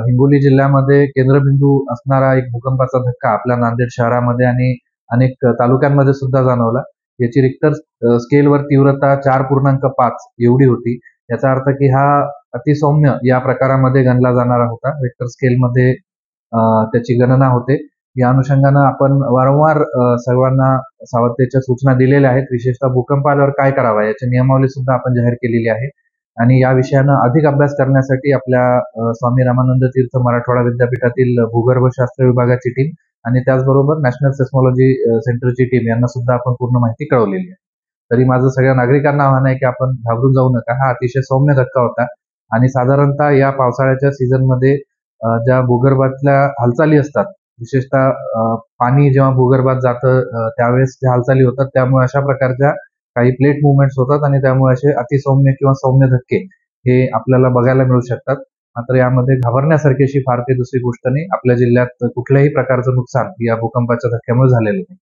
हिंगोली जिल्ह्यामध्ये केंद्रबिंदू असणारा एक भूकंपाचा धक्का आपल्या नांदेड शहरामध्ये आणि अनेक तालुक्यांमध्ये सुद्धा जाणवला. याची रिक्टर स्केलवर तीव्रता 4.5 एवढी होती. याचा अर्थ की हा अतिसौम्य या प्रकारामध्ये गणला जाणारा होता. रिक्टर स्केलमध्ये त्याची गणना होते. या अनुषंगानं आपण वारंवार सर्वांना सावधतेच्या सूचना दिलेल्या आहेत. विशेषतः भूकंप आल्यावर काय करावं याची नियमावली सुद्धा आपण जाहीर केलेली आहे. आणि या विषयानं अधिक अभ्यास करण्यासाठी आपल्या स्वामी रामानंद तीर्थ मराठवाडा विद्यापीठातील भूगर्भशास्त्र विभागाची टीम आणि त्याचबरोबर नॅशनल सेस्मॉलॉजी सेंटरची टीम यांना सुद्धा आपण पूर्ण माहिती कळवलेली आहे. तरी माझं सगळ्या नागरिकांना आव्हान आहे की आपण घाबरून जाऊ नका. हा अतिशय सौम्य धक्का होता आणि साधारणतः या पावसाळ्याच्या सीझनमध्ये ज्या भूगर्भातल्या हालचाली असतात, विशेषतः पाणी जेव्हा भूगर्भात जातं त्यावेळेस ज्या हालचाली होतात, त्यामुळे अशा प्रकारच्या काही प्लेट मुव्हमेंट्स होतात आणि त्यामुळे असे अतिसौम्य किंवा सौम्य धक्के हे आपल्याला बघायला मिळू शकतात. मात्र यामध्ये घाबरण्यासारखी अशी फार काही दुसरी गोष्ट नाही. आपल्या जिल्ह्यात कुठल्याही प्रकारचं नुकसान या भूकंपाच्या धक्क्यामुळे झालेलं नाही.